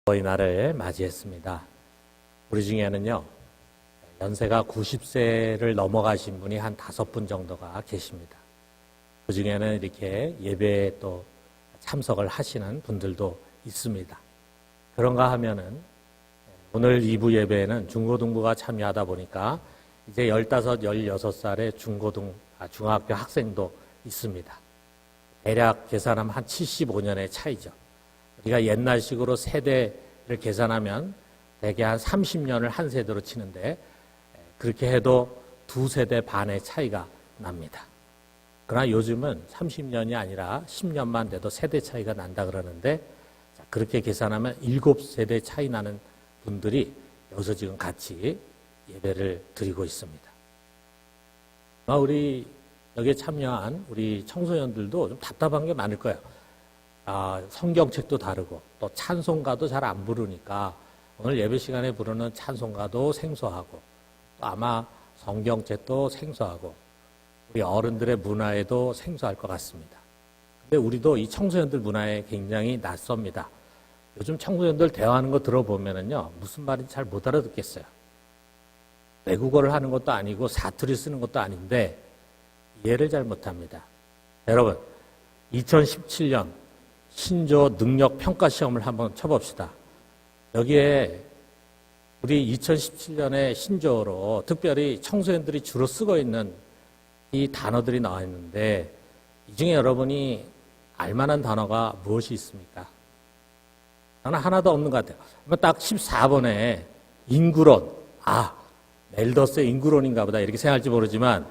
어버이날을 맞이했습니다. 우리 중에는요, 연세가 90세를 넘어가신 분이 한 5분 정도가 계십니다. 그 중에는 이렇게 예배에 또 참석을 하시는 분들도 있습니다. 그런가 하면은 오늘 2부 예배에는 중고등부가 참여하다 보니까 이제 15, 16살의 중학교 학생도 있습니다. 대략 계산하면 한 75년의 차이죠. 우리가 옛날식으로 세대를 계산하면 대개 한 30년을 한 세대로 치는데 그렇게 해도 2세대 반의 차이가 납니다. 그러나 요즘은 30년이 아니라 10년만 돼도 세대 차이가 난다 그러는데 그렇게 계산하면 7세대 차이 나는 분들이 여기서 지금 같이 예배를 드리고 있습니다. 우리 여기에 참여한 우리 청소년들도 좀 답답한 게 많을 거예요. 성경책도 다르고 또 찬송가도 잘 안 부르니까 오늘 예배 시간에 부르는 찬송가도 생소하고 또 아마 성경책도 생소하고 우리 어른들의 문화에도 생소할 것 같습니다. 근데 우리도 이 청소년들 문화에 굉장히 낯섭니다. 요즘 청소년들 대화하는 거 들어보면은요, 무슨 말인지 잘 못 알아듣겠어요. 외국어를 하는 것도 아니고 사투리 쓰는 것도 아닌데 이해를 잘 못합니다. 여러분, 2017년 신조 능력 평가 시험을 한번 쳐봅시다. 여기에 우리 2017년의 신조어로 특별히 청소년들이 주로 쓰고 있는 이 단어들이 나와 있는데 이 중에 여러분이 알만한 단어가 무엇이 있습니까? 저는 하나도 없는 것 같아요. 딱 14번에 인구론, 멜더스의 인구론인가 보다 이렇게 생각할지 모르지만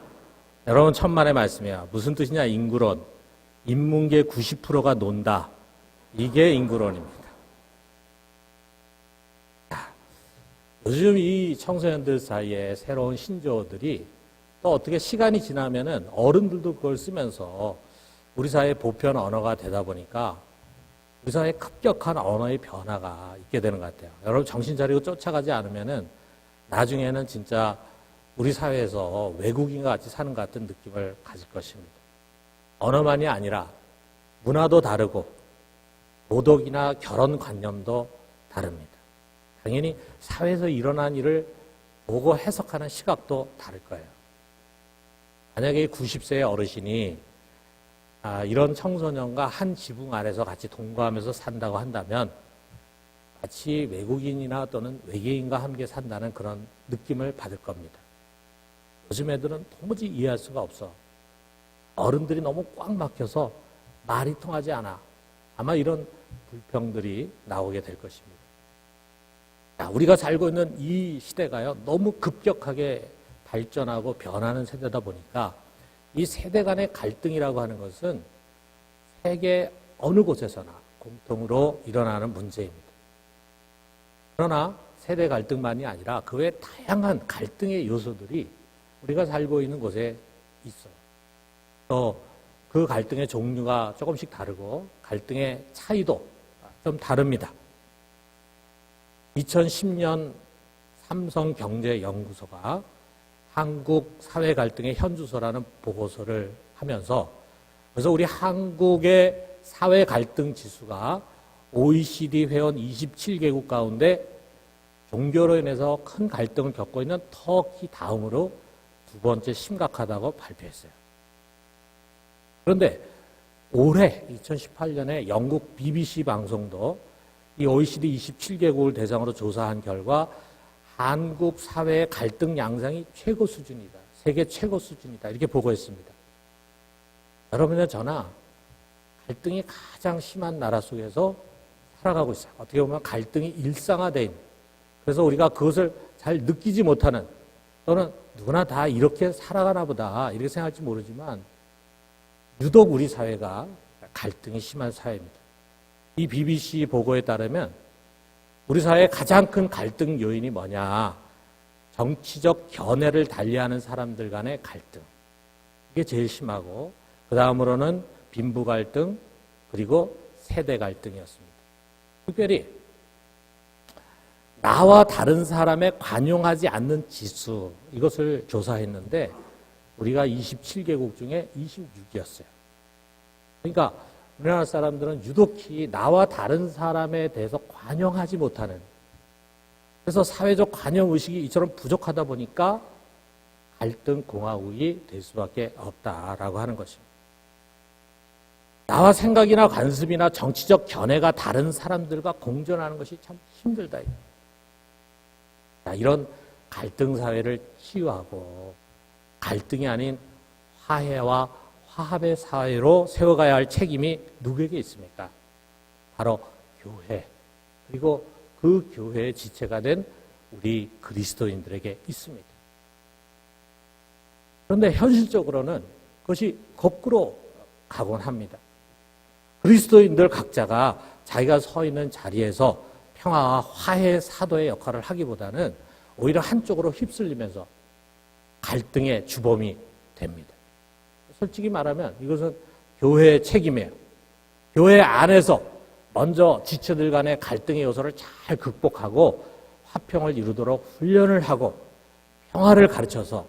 여러분 천만의 말씀이에요. 무슨 뜻이냐 인구론. 인문계 90%가 논다. 이게 인구론입니다. 요즘 이 청소년들 사이에 새로운 신조어들이 또 어떻게 시간이 지나면은 어른들도 그걸 쓰면서 우리 사회의 보편 언어가 되다 보니까 우리 사회에 급격한 언어의 변화가 있게 되는 것 같아요. 여러분 정신 차리고 쫓아가지 않으면은 나중에는 진짜 우리 사회에서 외국인과 같이 사는 것 같은 느낌을 가질 것입니다. 언어만이 아니라 문화도 다르고 도덕이나 결혼관념도 다릅니다. 당연히 사회에서 일어난 일을 보고 해석하는 시각도 다를 거예요. 만약에 90세의 어르신이 이런 청소년과 한 지붕 아래서 같이 동거하면서 산다고 한다면 마치 외국인이나 또는 외계인과 함께 산다는 그런 느낌을 받을 겁니다. 요즘 애들은 도무지 이해할 수가 없어. 어른들이 너무 꽉 막혀서 말이 통하지 않아. 아마 이런 불평들이 나오게 될 것입니다. 우리가 살고 있는 이 시대가요, 너무 급격하게 발전하고 변하는 세대다 보니까 이 세대 간의 갈등이라고 하는 것은 세계 어느 곳에서나 공통으로 일어나는 문제입니다. 그러나 세대 갈등만이 아니라 그 외 다양한 갈등의 요소들이 우리가 살고 있는 곳에 있어요. 또 그 갈등의 종류가 조금씩 다르고 갈등의 차이도 좀 다릅니다. 2010년 삼성경제연구소가 한국 사회 갈등의 현주소라는 보고서를 하면서 그래서 우리 한국의 사회 갈등 지수가 OECD 회원 27개국 가운데 종교로 인해서 큰 갈등을 겪고 있는 터키 다음으로 2번째 심각하다고 발표했어요. 그런데 올해 2018년에 영국 BBC 방송도 이 OECD 27개국을 대상으로 조사한 결과 한국 사회의 갈등 양상이 최고 수준이다. 세계 최고 수준이다. 이렇게 보고했습니다. 여러분이나 저나 갈등이 가장 심한 나라 속에서 살아가고 있어요. 어떻게 보면 갈등이 일상화되어 있는. 그래서 우리가 그것을 잘 느끼지 못하는 또는 누구나 다 이렇게 살아가나 보다 이렇게 생각할지 모르지만 유독 우리 사회가 갈등이 심한 사회입니다. 이 BBC 보고에 따르면 우리 사회의 가장 큰 갈등 요인이 뭐냐? 정치적 견해를 달리하는 사람들 간의 갈등. 이게 제일 심하고 그 다음으로는 빈부 갈등 그리고 세대 갈등이었습니다. 특별히 나와 다른 사람에 관용하지 않는 지수 이것을 조사했는데 우리가 27개국 중에 26이었어요. 그러니까 우리나라 사람들은 유독히 나와 다른 사람에 대해서 관용하지 못하는, 그래서 사회적 관용 의식이 이처럼 부족하다 보니까 갈등 공화국이 될 수밖에 없다라고 하는 것입니다. 나와 생각이나 관습이나 정치적 견해가 다른 사람들과 공존하는 것이 참 힘들다. 이런 갈등 사회를 치유하고 갈등이 아닌 화해와 화합의 사회로 세워가야 할 책임이 누구에게 있습니까? 바로 교회, 그리고 그 교회의 지체가 된 우리 그리스도인들에게 있습니다. 그런데 현실적으로는 그것이 거꾸로 가곤 합니다. 그리스도인들 각자가 자기가 서 있는 자리에서 평화와 화해 사도의 역할을 하기보다는 오히려 한쪽으로 휩쓸리면서 갈등의 주범이 됩니다. 솔직히 말하면 이것은 교회의 책임이에요. 교회 안에서 먼저 지체들 간의 갈등의 요소를 잘 극복하고 화평을 이루도록 훈련을 하고 평화를 가르쳐서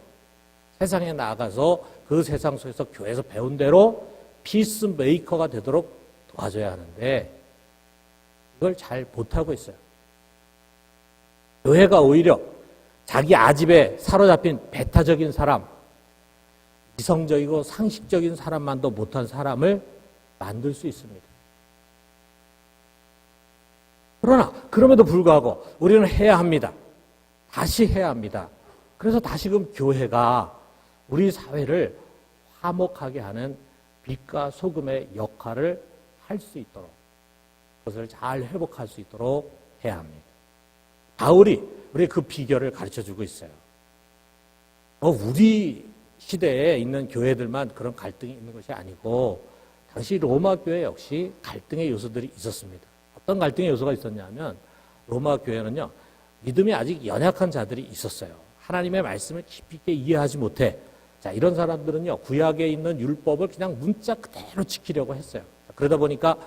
세상에 나아가서 그 세상 속에서 교회에서 배운 대로 피스 메이커가 되도록 도와줘야 하는데 이걸 잘 못하고 있어요. 교회가 오히려 자기 아집에 사로잡힌 배타적인 사람, 이성적이고 상식적인 사람만도 못한 사람을 만들 수 있습니다. 그러나 그럼에도 불구하고 우리는 해야 합니다. 다시 해야 합니다. 그래서 다시금 교회가 우리 사회를 화목하게 하는 빛과 소금의 역할을 할 수 있도록, 그것을 잘 회복할 수 있도록 해야 합니다. 바울이 우리 그 비결을 가르쳐주고 있어요. 우리 시대에 있는 교회들만 그런 갈등이 있는 것이 아니고 당시 로마 교회 역시 갈등의 요소들이 있었습니다. 어떤 갈등의 요소가 있었냐면 로마 교회는요, 믿음이 아직 연약한 자들이 있었어요. 하나님의 말씀을 깊이 있게 이해하지 못해. 자, 이런 사람들은요, 구약에 있는 율법을 그냥 문자 그대로 지키려고 했어요. 그러다 보니까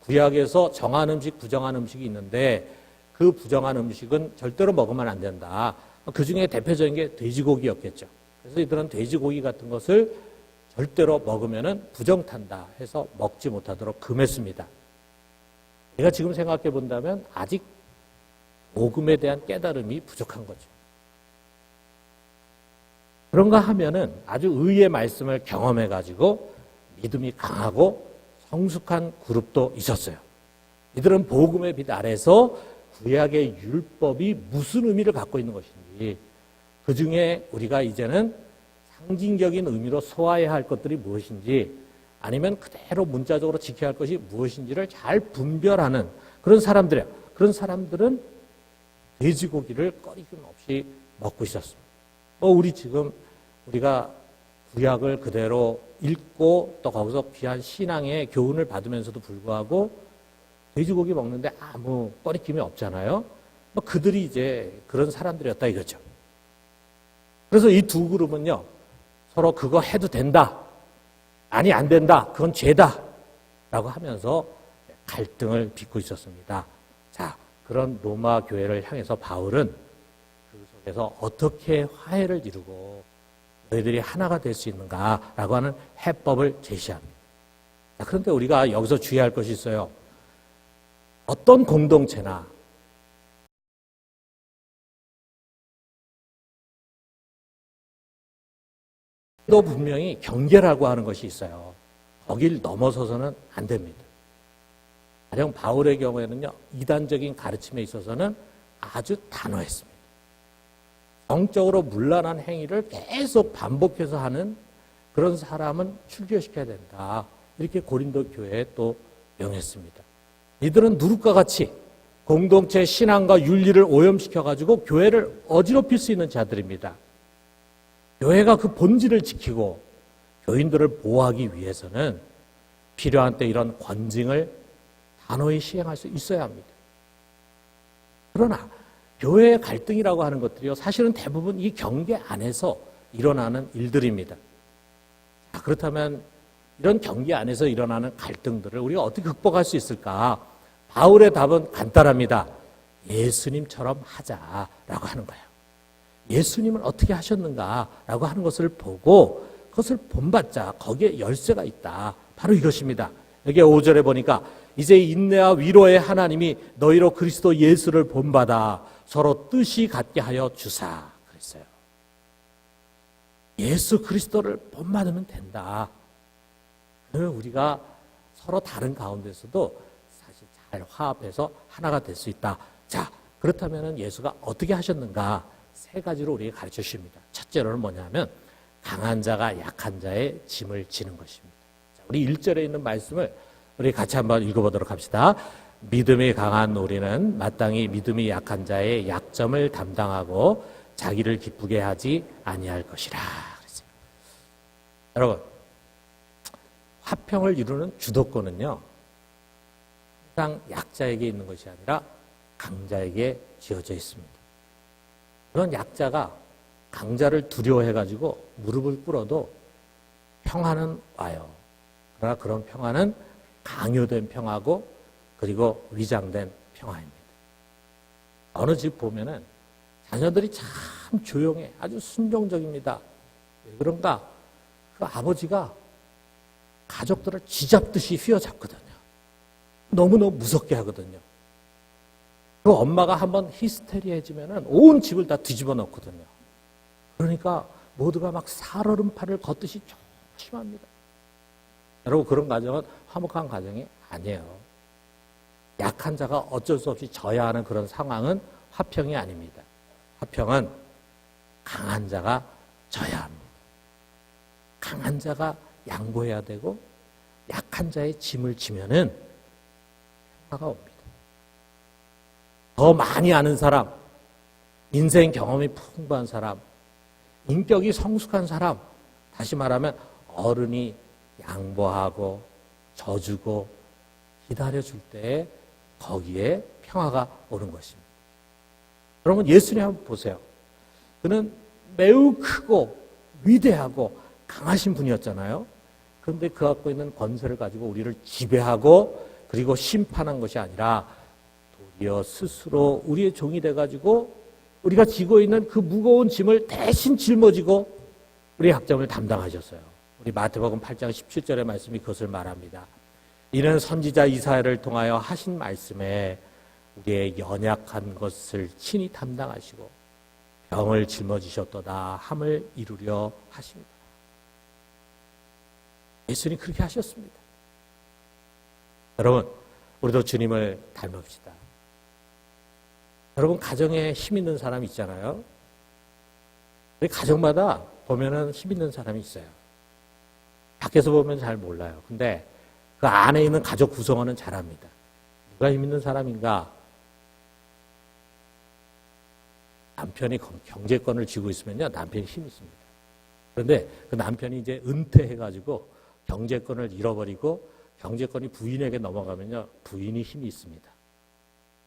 구약에서 정한 음식, 부정한 음식이 있는데 그 부정한 음식은 절대로 먹으면 안 된다. 그 중에 대표적인 게 돼지고기였겠죠. 그래서 이들은 돼지고기 같은 것을 절대로 먹으면 부정탄다 해서 먹지 못하도록 금했습니다. 제가 지금 생각해 본다면 아직 복음에 대한 깨달음이 부족한 거죠. 그런가 하면은 아주 의의 말씀을 경험해 가지고 믿음이 강하고 성숙한 그룹도 있었어요. 이들은 복음의 빛 아래서 구약의 율법이 무슨 의미를 갖고 있는 것인지, 그 중에 우리가 이제는 상징적인 의미로 소화해야 할 것들이 무엇인지, 아니면 그대로 문자적으로 지켜야 할 것이 무엇인지를 잘 분별하는 그런 사람들이에요. 그런 사람들은 돼지고기를 꺼리낌없이 먹고 있었습니다. 우리 지금 우리가 구약을 그대로 읽고 또 거기서 귀한 신앙의 교훈을 받으면서도 불구하고 돼지고기 먹는데 아무 꺼리낌이 없잖아요. 그들이 이제 그런 사람들이었다 이거죠. 그래서 이 두 그룹은요, 서로 그거 해도 된다, 아니 안 된다, 그건 죄다 라고 하면서 갈등을 빚고 있었습니다. 자, 그런 로마 교회를 향해서 바울은 그 속에서 어떻게 화해를 이루고 너희들이 하나가 될 수 있는가라고 하는 해법을 제시합니다. 자, 그런데 우리가 여기서 주의할 것이 있어요. 어떤 공동체나 또 분명히 경계라고 하는 것이 있어요. 거길 넘어서서는 안 됩니다. 가령 바울의 경우에는요, 이단적인 가르침에 있어서는 아주 단호했습니다. 성적으로 문란한 행위를 계속 반복해서 하는 그런 사람은 출교시켜야 된다. 이렇게 고린도 교회에 또 명했습니다. 이들은 누룩과 같이 공동체 신앙과 윤리를 오염시켜가지고 교회를 어지럽힐 수 있는 자들입니다. 교회가 그 본질을 지키고 교인들을 보호하기 위해서는 필요한 때 이런 권징을 단호히 시행할 수 있어야 합니다. 그러나 교회의 갈등이라고 하는 것들이요, 사실은 대부분 이 경계 안에서 일어나는 일들입니다. 자, 그렇다면 이런 경계 안에서 일어나는 갈등들을 우리가 어떻게 극복할 수 있을까? 바울의 답은 간단합니다. 예수님처럼 하자라고 하는 거예요. 예수님은 어떻게 하셨는가라고 하는 것을 보고 그것을 본받자. 거기에 열쇠가 있다. 바로 이것입니다. 여기 5절에 보니까 이제 인내와 위로의 하나님이 너희로 그리스도 예수를 본받아 서로 뜻이 같게 하여 주사 그랬어요. 예수 그리스도를 본받으면 된다. 그러면 우리가 서로 다른 가운데서도 사실 잘 화합해서 하나가 될 수 있다. 자, 그렇다면 예수가 어떻게 하셨는가? 세 가지로 우리에게 가르쳐 주십니다. 첫째로는 뭐냐면 강한 자가 약한 자의 짐을 지는 것입니다. 자, 우리 1절에 있는 말씀을 우리 같이 한번 읽어보도록 합시다. 믿음이 강한 우리는 마땅히 믿음이 약한 자의 약점을 담당하고 자기를 기쁘게 하지 아니할 것이라 그랬어요. 여러분, 화평을 이루는 주도권은요, 항상 약자에게 있는 것이 아니라 강자에게 지어져 있습니다. 그런 약자가 강자를 두려워해가지고 무릎을 꿇어도 평화는 와요. 그러나 그런 평화는 강요된 평화고 그리고 위장된 평화입니다. 어느 집 보면은 자녀들이 참 조용해. 아주 순종적입니다. 왜 그런가? 그 아버지가 가족들을 쥐잡듯이 휘어잡거든요. 너무너무 무섭게 하거든요. 그 엄마가 한번 히스테리해지면은 온 집을 다 뒤집어 놓거든요. 그러니까 모두가 막 살얼음판을 걷듯이 조심합니다. 여러분, 그런 가정은 화목한 가정이 아니에요. 약한 자가 어쩔 수 없이 져야 하는 그런 상황은 화평이 아닙니다. 화평은 강한 자가 져야 합니다. 강한 자가 양보해야 되고 약한 자의 짐을 지면은 평화가 옵니다. 더 많이 아는 사람, 인생 경험이 풍부한 사람, 인격이 성숙한 사람, 다시 말하면 어른이 양보하고 져주고 기다려줄 때 거기에 평화가 오는 것입니다. 여러분, 예수님 한번 보세요. 그는 매우 크고 위대하고 강하신 분이었잖아요. 그런데 그 갖고 있는 권세를 가지고 우리를 지배하고 그리고 심판한 것이 아니라 도리어 스스로 우리의 종이 돼가지고 우리가 지고 있는 그 무거운 짐을 대신 짊어지고 우리의 약점을 담당하셨어요. 우리 마태복음 8장 17절의 말씀이 그것을 말합니다. 이는 선지자 이사야를 통하여 하신 말씀에 우리의 연약한 것을 친히 담당하시고 병을 짊어지셨도다 함을 이루려 하십니다. 예수님 그렇게 하셨습니다. 여러분, 우리도 주님을 닮읍시다. 여러분, 가정에 힘 있는 사람이 있잖아요. 우리 가정마다 보면은 힘 있는 사람이 있어요. 밖에서 보면 잘 몰라요. 근데 그 안에 있는 가족 구성원은 잘합니다. 누가 힘 있는 사람인가? 남편이 경제권을 쥐고 있으면요, 남편이 힘이 있습니다. 그런데 그 남편이 이제 은퇴해가지고 경제권을 잃어버리고 경제권이 부인에게 넘어가면요, 부인이 힘이 있습니다.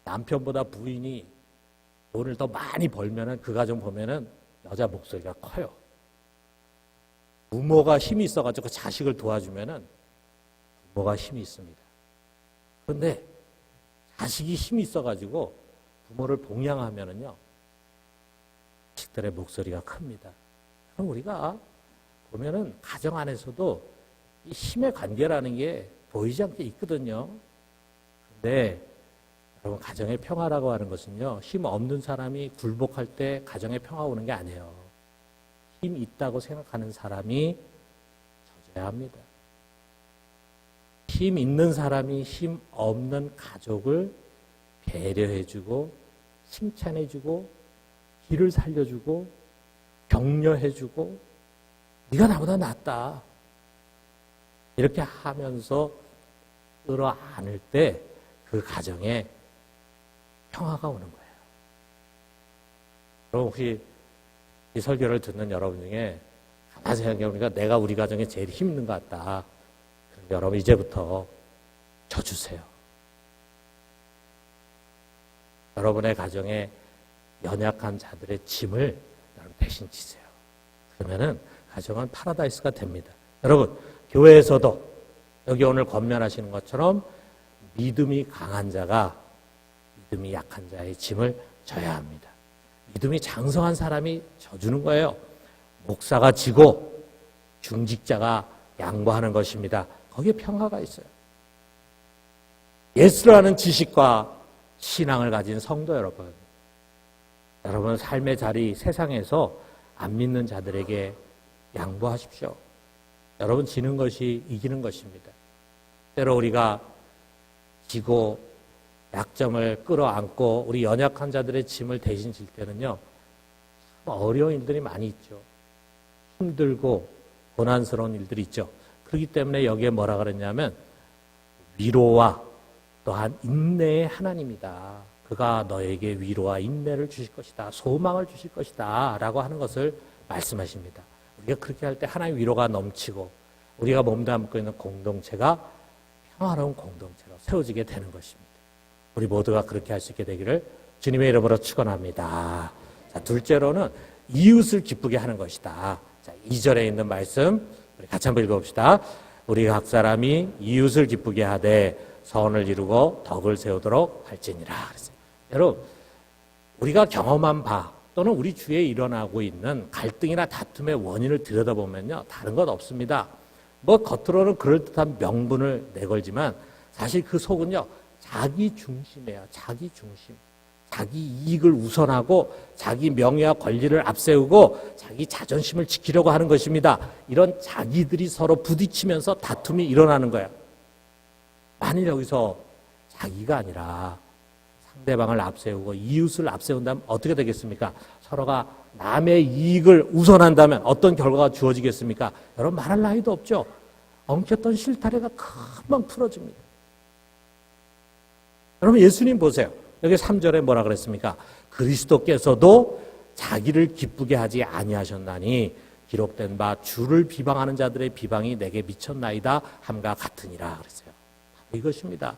남편보다 부인이 돈을 더 많이 벌면은 그 가정 보면은 여자 목소리가 커요. 부모가 힘이 있어가지고 자식을 도와주면은 부모가 힘이 있습니다. 그런데 자식이 힘이 있어가지고 부모를 봉양하면은요, 자식들의 목소리가 큽니다. 그럼 우리가 보면은 가정 안에서도 이 힘의 관계라는 게 보이지 않게 있거든요. 근데 여러분, 가정의 평화라고 하는 것은요, 힘 없는 사람이 굴복할 때 가정의 평화 오는 게 아니에요. 힘 있다고 생각하는 사람이 져줘야 합니다. 힘 있는 사람이 힘 없는 가족을 배려해주고 칭찬해주고 길을 살려주고 격려해주고 네가 나보다 낫다 이렇게 하면서 끌어안을 때 그 가정에 평화가 오는 거예요. 그럼 혹시 이 설교를 듣는 여러분 중에 가만히 생각해보니까 내가 우리 가정에 제일 힘있는 것 같다. 그럼 여러분 이제부터 져주세요. 여러분의 가정에 연약한 자들의 짐을 여러분 대신 지세요. 그러면은 가정은 파라다이스가 됩니다. 여러분, 교회에서도 여기 오늘 권면하시는 것처럼 믿음이 강한 자가 믿음이 약한 자의 짐을 져야 합니다. 믿음이 장성한 사람이 져주는 거예요. 목사가 지고 중직자가 양보하는 것입니다. 거기에 평화가 있어요. 예수라는 지식과 신앙을 가진 성도 여러분, 여러분 삶의 자리 세상에서 안 믿는 자들에게 양보하십시오. 여러분 지는 것이 이기는 것입니다. 때로 우리가 지고 약점을 끌어안고 우리 연약한 자들의 짐을 대신 질 때는요, 참 어려운 일들이 많이 있죠. 힘들고 고난스러운 일들이 있죠. 그렇기 때문에 여기에 뭐라 그랬냐면 위로와 또한 인내의 하나님이다. 그가 너에게 위로와 인내를 주실 것이다. 소망을 주실 것이다. 라고 하는 것을 말씀하십니다. 우리가 그렇게 할 때 하나님의 위로가 넘치고 우리가 몸담고 있는 공동체가 평화로운 공동체로 세워지게 되는 것입니다. 우리 모두가 그렇게 할 수 있게 되기를 주님의 이름으로 축원합니다. 자, 둘째로는 이웃을 기쁘게 하는 것이다. 자, 2절에 있는 말씀 우리 같이 한번 읽어봅시다. 우리 각 사람이 이웃을 기쁘게 하되 선을 이루고 덕을 세우도록 할지니라. 그랬어요. 여러분, 우리가 경험한 바 또는 우리 주위에 일어나고 있는 갈등이나 다툼의 원인을 들여다보면요, 다른 것 없습니다. 뭐 겉으로는 그럴듯한 명분을 내걸지만 사실 그 속은요, 자기 중심이에요. 자기 중심. 자기 이익을 우선하고 자기 명예와 권리를 앞세우고 자기 자존심을 지키려고 하는 것입니다. 이런 자기들이 서로 부딪히면서 다툼이 일어나는 거예요. 만일 여기서 자기가 아니라 상대방을 앞세우고 이웃을 앞세운다면 어떻게 되겠습니까? 서로가 남의 이익을 우선한다면 어떤 결과가 주어지겠습니까? 여러분 말할 나위도 없죠. 엉켰던 실타래가 금방 풀어집니다. 여러분 예수님 보세요. 여기 3절에 뭐라 그랬습니까? 그리스도께서도 자기를 기쁘게 하지 아니하셨나니 기록된 바 주를 비방하는 자들의 비방이 내게 미쳤나이다 함과 같으니라 그랬어요. 이것입니다.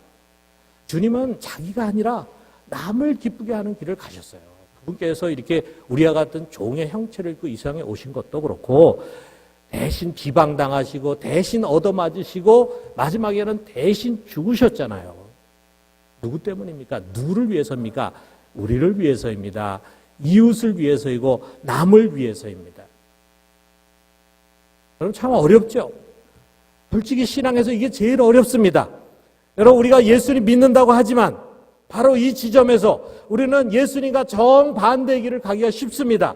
주님은 자기가 아니라 남을 기쁘게 하는 길을 가셨어요. 그분께서 이렇게 우리와 같은 종의 형체를 입고 이 세상에 오신 것도 그렇고 대신 비방당하시고 대신 얻어맞으시고 마지막에는 대신 죽으셨잖아요. 누구 때문입니까? 누구를 위해서입니까? 우리를 위해서입니다. 이웃을 위해서이고 남을 위해서입니다. 여러분 참 어렵죠? 솔직히 신앙에서 이게 제일 어렵습니다. 여러분 우리가 예수님 믿는다고 하지만 바로 이 지점에서 우리는 예수님과 정반대의 길을 가기가 쉽습니다.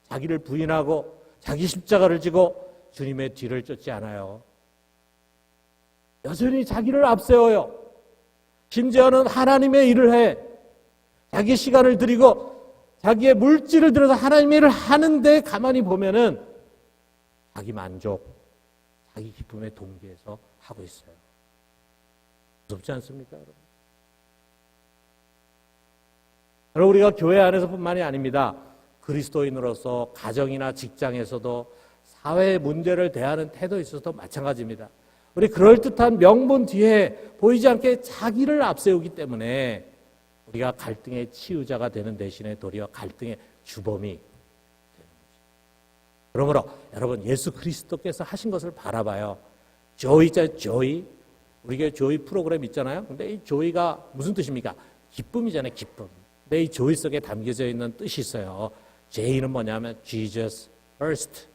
자기를 부인하고 자기 십자가를 지고 주님의 뒤를 쫓지 않아요. 여전히 자기를 앞세워요. 심지어는 하나님의 일을 해. 자기 시간을 들이고 자기의 물질을 들여서 하나님의 일을 하는데 가만히 보면은 자기 만족, 자기 기쁨의 동기에서 하고 있어요. 무섭지 않습니까, 여러분? 여러분 우리가 교회 안에서뿐만이 아닙니다. 그리스도인으로서 가정이나 직장에서도 사회의 문제를 대하는 태도에 있어서도 마찬가지입니다. 우리 그럴듯한 명분 뒤에 보이지 않게 자기를 앞세우기 때문에 우리가 갈등의 치유자가 되는 대신에 도리어 갈등의 주범이 되는 거죠. 그러므로 여러분 예수 그리스도께서 하신 것을 바라봐요. 조이 있잖아요. 조이. 우리 교회 조이 프로그램 있잖아요. 근데 이 조이가 무슨 뜻입니까? 기쁨이잖아요. 기쁨. 근데 이 조이 속에 담겨져 있는 뜻이 있어요. J는 뭐냐면 Jesus first.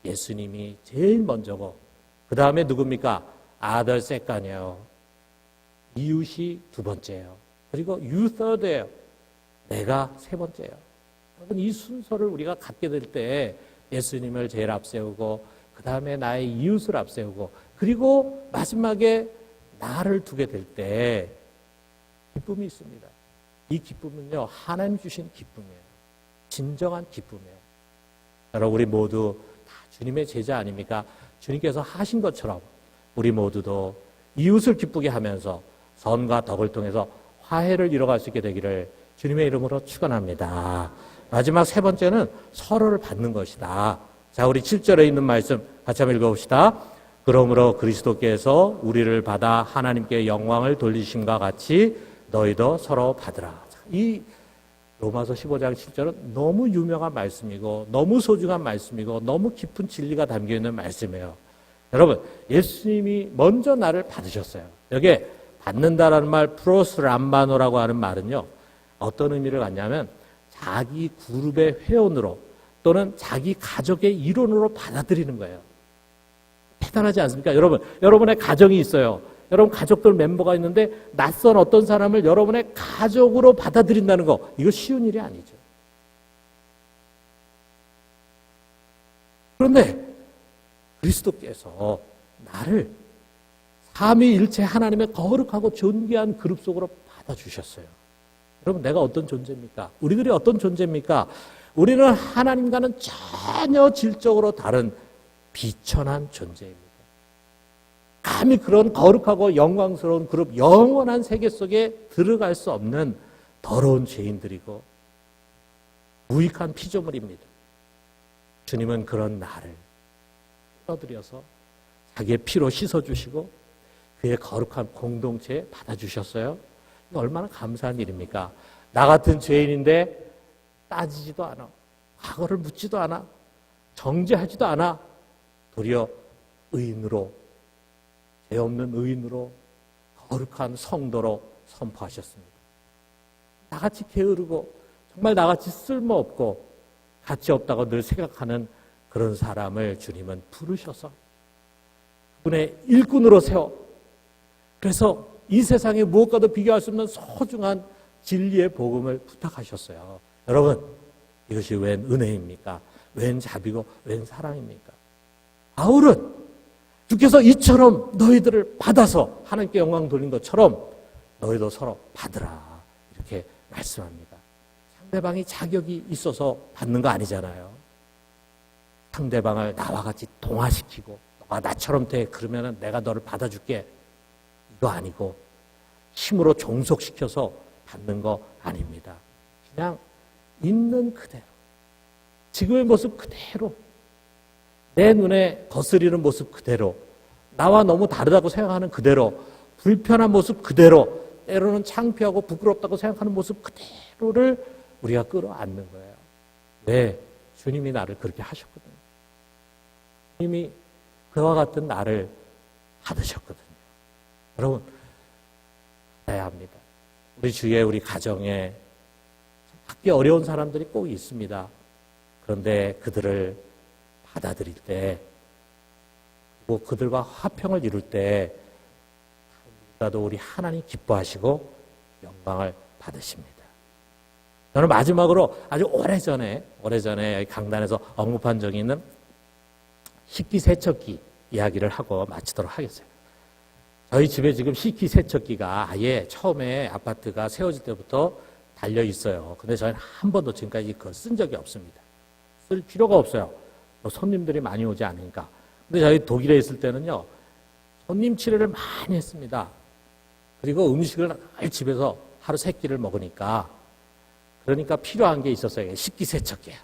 예수님이 제일 먼저고 그 다음에 누굽니까? other second이에요. 이웃이 두 번째예요. 그리고 you third예요. 내가 세 번째예요. 여러분 이 순서를 우리가 갖게 될 때 예수님을 제일 앞세우고 그 다음에 나의 이웃을 앞세우고 그리고 마지막에 나를 두게 될 때 기쁨이 있습니다. 이 기쁨은요 하나님 주신 기쁨이에요. 진정한 기쁨이에요. 여러분 우리 모두 다 주님의 제자 아닙니까? 주님께서 하신 것처럼 우리 모두도 이웃을 기쁘게 하면서 선과 덕을 통해서 화해를 이뤄갈 수 있게 되기를 주님의 이름으로 축원합니다. 마지막 세 번째는 서로를 받는 것이다. 자, 우리 7절에 있는 말씀 같이 한번 읽어봅시다. 그러므로 그리스도께서 우리를 받아 하나님께 영광을 돌리심과 같이 너희도 서로 받으라. 이 로마서 15장 7절은 너무 유명한 말씀이고 너무 소중한 말씀이고 너무 깊은 진리가 담겨있는 말씀이에요. 여러분 예수님이 먼저 나를 받으셨어요. 여기에 받는다라는 말 프로스 람바노라고 하는 말은요. 어떤 의미를 갖냐면 자기 그룹의 회원으로 또는 자기 가족의 일원으로 받아들이는 거예요. 대단하지 않습니까? 여러분, 여러분의 가정이 있어요. 여러분 가족들 멤버가 있는데 낯선 어떤 사람을 여러분의 가족으로 받아들인다는 거, 이거 쉬운 일이 아니죠. 그런데 그리스도께서 나를 삼위일체 하나님의 거룩하고 존귀한 그룹 속으로 받아주셨어요. 여러분, 내가 어떤 존재입니까? 우리들이 어떤 존재입니까? 우리는 하나님과는 전혀 질적으로 다른 비천한 존재입니다. 감히 그런 거룩하고 영광스러운 그룹, 영원한 세계 속에 들어갈 수 없는 더러운 죄인들이고 무익한 피조물입니다. 주님은 그런 나를 끌어들여서 자기의 피로 씻어주시고 그의 거룩한 공동체에 받아주셨어요. 이거 얼마나 감사한 일입니까? 나 같은 죄인인데 따지지도 않아, 과거를 묻지도 않아, 정죄하지도 않아, 도리어 의인으로, 죄 없는 의인으로, 거룩한 성도로 선포하셨습니다. 나같이 게으르고 정말 나같이 쓸모없고 가치 없다고 늘 생각하는 그런 사람을 주님은 부르셔서 그분의 일꾼으로 세워, 그래서 이 세상에 무엇과도 비교할 수 없는 소중한 진리의 복음을 부탁하셨어요. 여러분, 이것이 웬 은혜입니까? 웬 자비고 웬 사랑입니까? 바울은 주께서 이처럼 너희들을 받아서 하나님께 영광 돌린 것처럼 너희도 서로 받으라, 이렇게 말씀합니다. 상대방이 자격이 있어서 받는 거 아니잖아요. 상대방을 나와 같이 동화시키고 너가 나처럼 돼, 그러면 내가 너를 받아줄게, 이거 아니고 힘으로 종속시켜서 받는 거 아닙니다. 그냥 있는 그대로, 지금의 모습 그대로, 내 눈에 거스리는 모습 그대로, 나와 너무 다르다고 생각하는 그대로, 불편한 모습 그대로, 때로는 창피하고 부끄럽다고 생각하는 모습 그대로를 우리가 끌어안는 거예요. 왜? 주님이 나를 그렇게 하셨거든요. 주님이 그와 같은 나를 받으셨거든요. 여러분, 해야 합니다. 우리 주위에, 우리 가정에 받기 어려운 사람들이 꼭 있습니다. 그런데 그들을 받아들일 때, 뭐 그들과 화평을 이룰 때, 나도 우리 하나님 기뻐하시고 영광을 받으십니다. 저는 마지막으로 아주 오래전에 강단에서 언급한 적이 있는 식기세척기 이야기를 하고 마치도록 하겠어요. 저희 집에 지금 식기세척기가 아예 처음에 아파트가 세워질 때부터 달려 있어요. 근데 저희는 한 번도 지금까지 그걸 쓴 적이 없습니다. 쓸 필요가 없어요. 손님들이 많이 오지 않으니까. 근데 저희 독일에 있을 때는요, 손님 치료를 많이 했습니다. 그리고 음식을 늘 집에서 하루 3끼를 먹으니까, 그러니까 필요한 게 있었어요. 식기세척기야.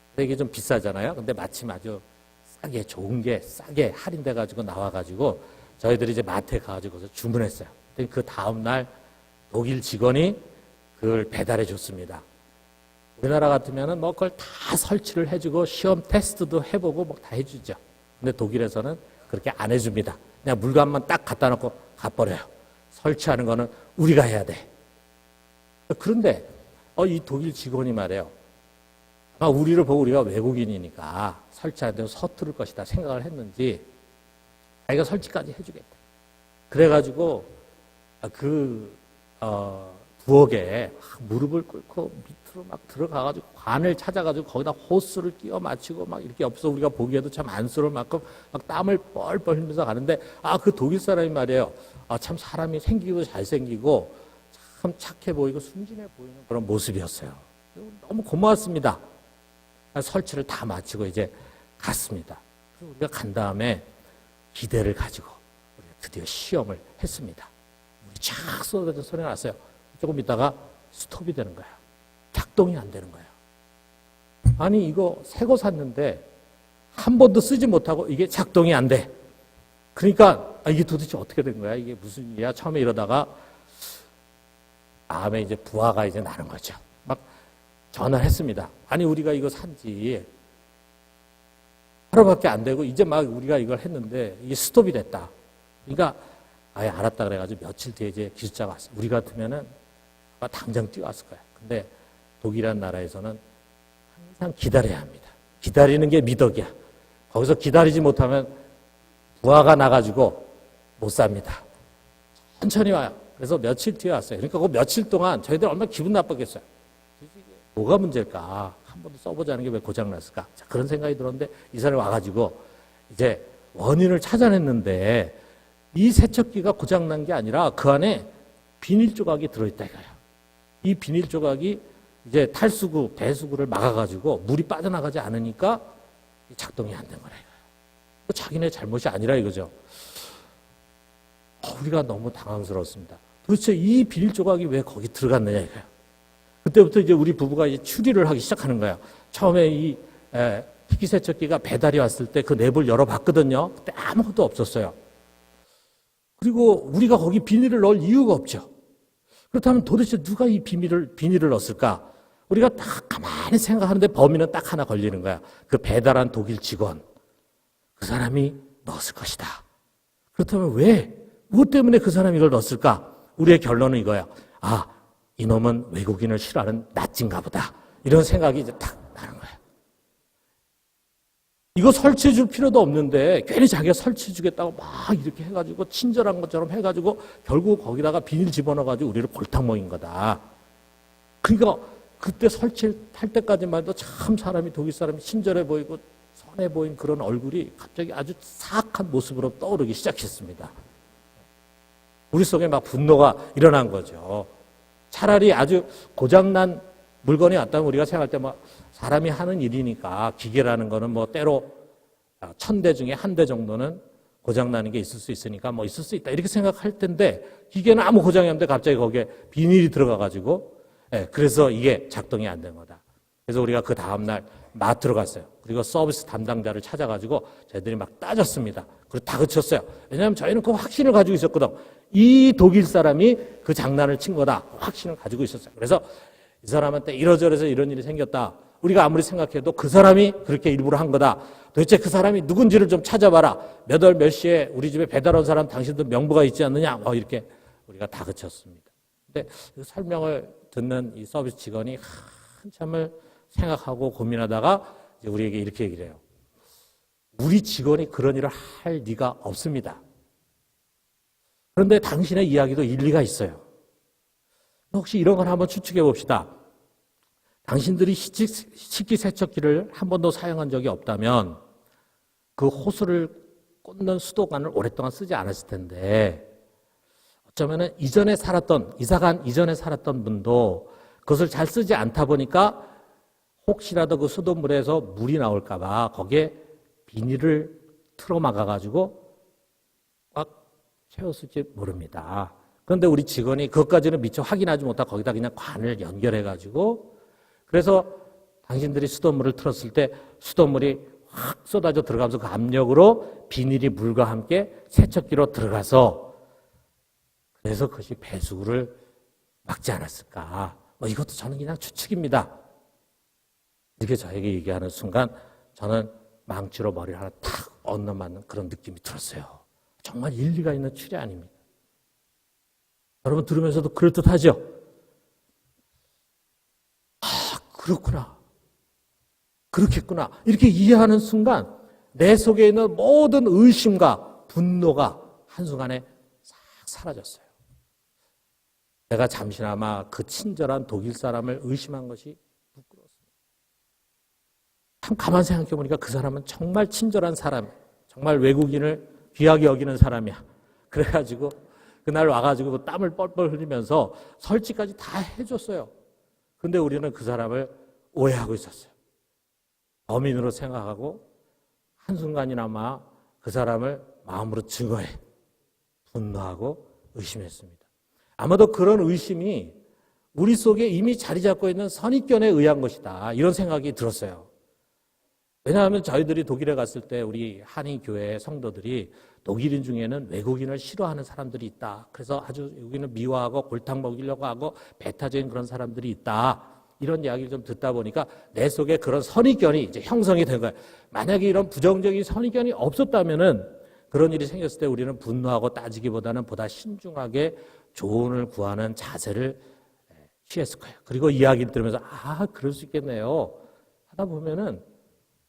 근데 이게 좀 비싸잖아요. 근데 마침 아주 싸게, 좋은 게 싸게 할인돼가지고 나와가지고 저희들이 이제 마트에 가가지고 주문했어요. 그 다음날 독일 직원이 그걸 배달해 줬습니다. 우리나라 같으면은 뭐 그걸 다 설치를 해주고 시험 테스트도 해보고 뭐 다 해주죠. 근데 독일에서는 그렇게 안 해줍니다. 그냥 물건만 딱 갖다 놓고 가버려요. 설치하는 거는 우리가 해야 돼. 그런데 이 독일 직원이 말해요. 아마 우리를 보고 우리가 외국인이니까 설치하는데 서투를 것이다 생각을 했는지 자기가 설치까지 해주겠다. 그래가지고 부엌에 무릎을 꿇고 밑으로 막 들어가가지고 관을 찾아가지고 거기다 호스를 끼워 맞추고 막 이렇게 옆에서 우리가 보기에도 참 안쓰러울 만큼 막 땀을 뻘뻘 흘리면서 가는데, 그 독일 사람이 말이에요. 참 사람이 생기기도 잘생기고 참 착해 보이고 순진해 보이는 그런 모습이었어요. 너무 고마웠습니다. 설치를 다 마치고 이제 갔습니다. 그리고 우리가 간 다음에 기대를 가지고 우리가 드디어 시험을 했습니다. 물이 쫙 쏟아지는 소리가 났어요. 조금 있다가 스톱이 되는 거예요. 작동이 안 되는 거예요. 아니, 이거 새 거 샀는데 한 번도 쓰지 못하고 이게 작동이 안 돼. 그러니까 이게 도대체 어떻게 된 거야? 이게 무슨 일이야? 처음에 이러다가 다음에 이제 부하가 이제 나는 거죠. 막 전화를 했습니다. 아니, 우리가 이거 산지 하루밖에 안 되고 이제 막 우리가 이걸 했는데 이게 스톱이 됐다. 그러니까 아예 알았다 그래가지고 며칠 뒤에 이제 기술자가 왔어요. 우리 같으면은 당장 뛰어왔을 거야. 근데 독일이라는 나라에서는 항상 기다려야 합니다. 기다리는 게 미덕이야. 거기서 기다리지 못하면 부하가 나가지고 못 삽니다. 천천히 와요. 그래서 며칠 뒤에 왔어요. 그러니까 그 며칠 동안 저희들 얼마나 기분 나빴겠어요. 뭐가 문제일까? 한 번도 써보자는 게 왜 고장났을까? 자, 그런 생각이 들었는데 이 사람이 와가지고 이제 원인을 찾아냈는데 이 세척기가 고장난 게 아니라 그 안에 비닐 조각이 들어있다 이거예요. 이 비닐 조각이 이제 탈수구, 배수구를 막아가지고 물이 빠져나가지 않으니까 작동이 안 된 거라 이거예요. 자기네 잘못이 아니라 이거죠. 우리가 너무 당황스러웠습니다. 도대체 이 비닐 조각이 왜 거기 들어갔느냐 이거예요. 그때부터 이제 우리 부부가 이제 추리를 하기 시작하는 거예요. 처음에 이 식기세척기가 배달이 왔을 때 그 랩을 열어봤거든요. 그때 아무것도 없었어요. 그리고 우리가 거기 비닐을 넣을 이유가 없죠. 그렇다면 도대체 누가 이 비닐을 넣었을까? 우리가 딱 가만히 생각하는데 범인은 딱 하나 걸리는 거야. 그 배달한 독일 직원. 그 사람이 넣었을 것이다. 그렇다면 왜? 무엇 때문에 그 사람이 이걸 넣었을까? 우리의 결론은 이거야. 아, 이놈은 외국인을 싫어하는 나찐가 보다. 이런 생각이 이제 딱 나는 거야. 이거 설치해 줄 필요도 없는데 괜히 자기가 설치해 주겠다고 막 이렇게 해가지고 친절한 것처럼 해가지고 결국 거기다가 비닐 집어넣어가지고 우리를 골탕 먹인 거다. 그러니까 그때 설치할 때까지만 해도 참 사람이 독일 사람이 친절해 보이고 선해 보인 그런 얼굴이 갑자기 아주 사악한 모습으로 떠오르기 시작했습니다. 우리 속에 막 분노가 일어난 거죠. 차라리 아주 고장난 물건이 왔다면 우리가 생각할 때 뭐 사람이 하는 일이니까 기계라는 거는 뭐 때로 1000대 중에 1대 정도는 고장나는 게 있을 수 있으니까 뭐 있을 수 있다 이렇게 생각할 텐데 기계는 아무 고장이 없는데 갑자기 거기에 비닐이 들어가가지고 그래서 이게 작동이 안 된 거다. 그래서 우리가 그 다음날 마트로 갔어요. 그리고 서비스 담당자를 찾아가지고 저희들이 막 따졌습니다. 그리고 다 그쳤어요. 왜냐하면 저희는 그 확신을 가지고 있었거든. 이 독일 사람이 그 장난을 친 거다. 확신을 가지고 있었어요. 그래서 이 사람한테 이러저러해서 이런 일이 생겼다. 우리가 아무리 생각해도 그 사람이 그렇게 일부러 한 거다. 도대체 그 사람이 누군지를 좀 찾아봐라. 몇 월 몇 시에 우리 집에 배달 온 사람 당신들 명부가 있지 않느냐. 이렇게 우리가 다 그쳤습니다. 근데 그 설명을 듣는 이 서비스 직원이 한참을 생각하고 고민하다가 이제 우리에게 이렇게 얘기를 해요. 우리 직원이 그런 일을 할 리가 없습니다. 그런데 당신의 이야기도 일리가 있어요. 혹시 이런 걸 한번 추측해 봅시다. 당신들이 식기세척기를 한 번도 사용한 적이 없다면 그 호스를 꽂는 수도관을 오랫동안 쓰지 않았을 텐데 어쩌면은 이사간 이전에 살았던 분도 그것을 잘 쓰지 않다 보니까 혹시라도 그 수돗물에서 물이 나올까봐 거기에 비닐을 틀어 막아가지고 꽉 채웠을지 모릅니다. 그런데 우리 직원이 그것까지는 미처 확인하지 못하고 거기다 그냥 관을 연결해가지고 그래서 당신들이 수돗물을 틀었을 때 수돗물이 확 쏟아져 들어가면서 그 압력으로 비닐이 물과 함께 세척기로 들어가서 그래서 그것이 배수구를 막지 않았을까. 이것도 저는 그냥 추측입니다. 이렇게 저에게 얘기하는 순간 저는 망치로 머리를 하나 탁 얹어맞는 그런 느낌이 들었어요. 정말 일리가 있는 추리 아닙니까? 여러분 들으면서도 그럴듯하죠? 그렇구나. 그렇겠구나. 이렇게 이해하는 순간 내 속에 있는 모든 의심과 분노가 한순간에 싹 사라졌어요. 내가 잠시나마 그 친절한 독일 사람을 의심한 것이 부끄러웠습니다. 참 가만 생각해 보니까 그 사람은 정말 친절한 사람, 정말 외국인을 귀하게 여기는 사람이야. 그래가지고 그날 와가지고 땀을 뻘뻘 흘리면서 설치까지 다 해줬어요. 근데 우리는 그 사람을 오해하고 있었어요. 범인으로 생각하고 한순간이나마 그 사람을 마음으로 증오해 분노하고 의심했습니다. 아마도 그런 의심이 우리 속에 이미 자리 잡고 있는 선입견에 의한 것이다. 이런 생각이 들었어요. 왜냐하면 저희들이 독일에 갔을 때 우리 한인교회 성도들이 독일인 중에는 외국인을 싫어하는 사람들이 있다. 그래서 아주 외국인을 미워하고 골탕 먹이려고 하고 배타적인 그런 사람들이 있다. 이런 이야기를 좀 듣다 보니까 내 속에 그런 선입견이 이제 형성이 된 거예요. 만약에 이런 부정적인 선입견이 없었다면은 그런 일이 생겼을 때 우리는 분노하고 따지기보다는 보다 신중하게 조언을 구하는 자세를 취했을 거예요. 그리고 이야기를 들으면서 그럴 수 있겠네요. 하다 보면은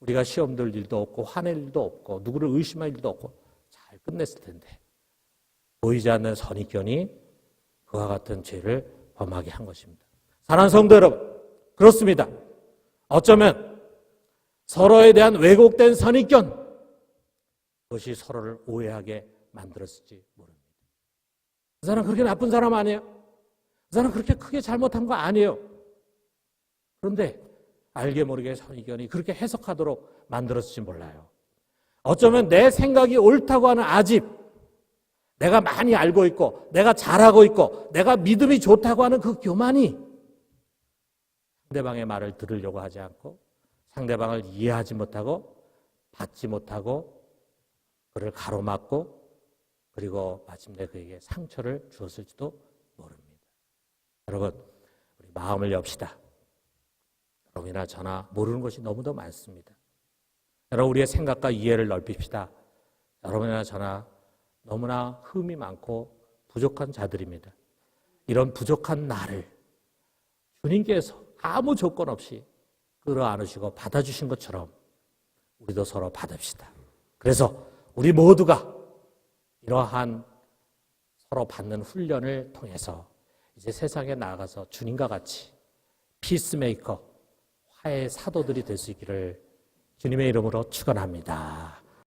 우리가 시험 들 일도 없고 화낼 일도 없고 누구를 의심할 일도 없고 잘 끝냈을 텐데 보이지 않는 선입견이 그와 같은 죄를 범하게 한 것입니다. 사랑하는 성도 여러분, 그렇습니다. 어쩌면 서로에 대한 왜곡된 선입견, 그것이 서로를 오해하게 만들었을지 모릅니다. 그 사람 그렇게 나쁜 사람 아니에요. 그 사람 그렇게 크게 잘못한 거 아니에요. 그런데 알게 모르게 선입견이 그렇게 해석하도록 만들었을지 몰라요. 어쩌면 내 생각이 옳다고 하는 아집, 내가 많이 알고 있고 내가 잘하고 있고 내가 믿음이 좋다고 하는 그 교만이 상대방의 말을 들으려고 하지 않고 상대방을 이해하지 못하고 받지 못하고 그를 가로막고 그리고 마침내 그에게 상처를 주었을지도 모릅니다. 여러분, 우리 마음을 엽시다. 여러분이나 저나 모르는 것이 너무도 많습니다. 여러분, 우리의 생각과 이해를 넓힙시다. 여러분이나 저나 너무나 흠이 많고 부족한 자들입니다. 이런 부족한 나를 주님께서 아무 조건 없이 끌어안으시고 받아주신 것처럼 우리도 서로 받읍시다. 그래서 우리 모두가 이러한 서로 받는 훈련을 통해서 이제 세상에 나아가서 주님과 같이 피스메이커, 화해의 사도들이 될 수 있기를 주님의 이름으로 축원합니다.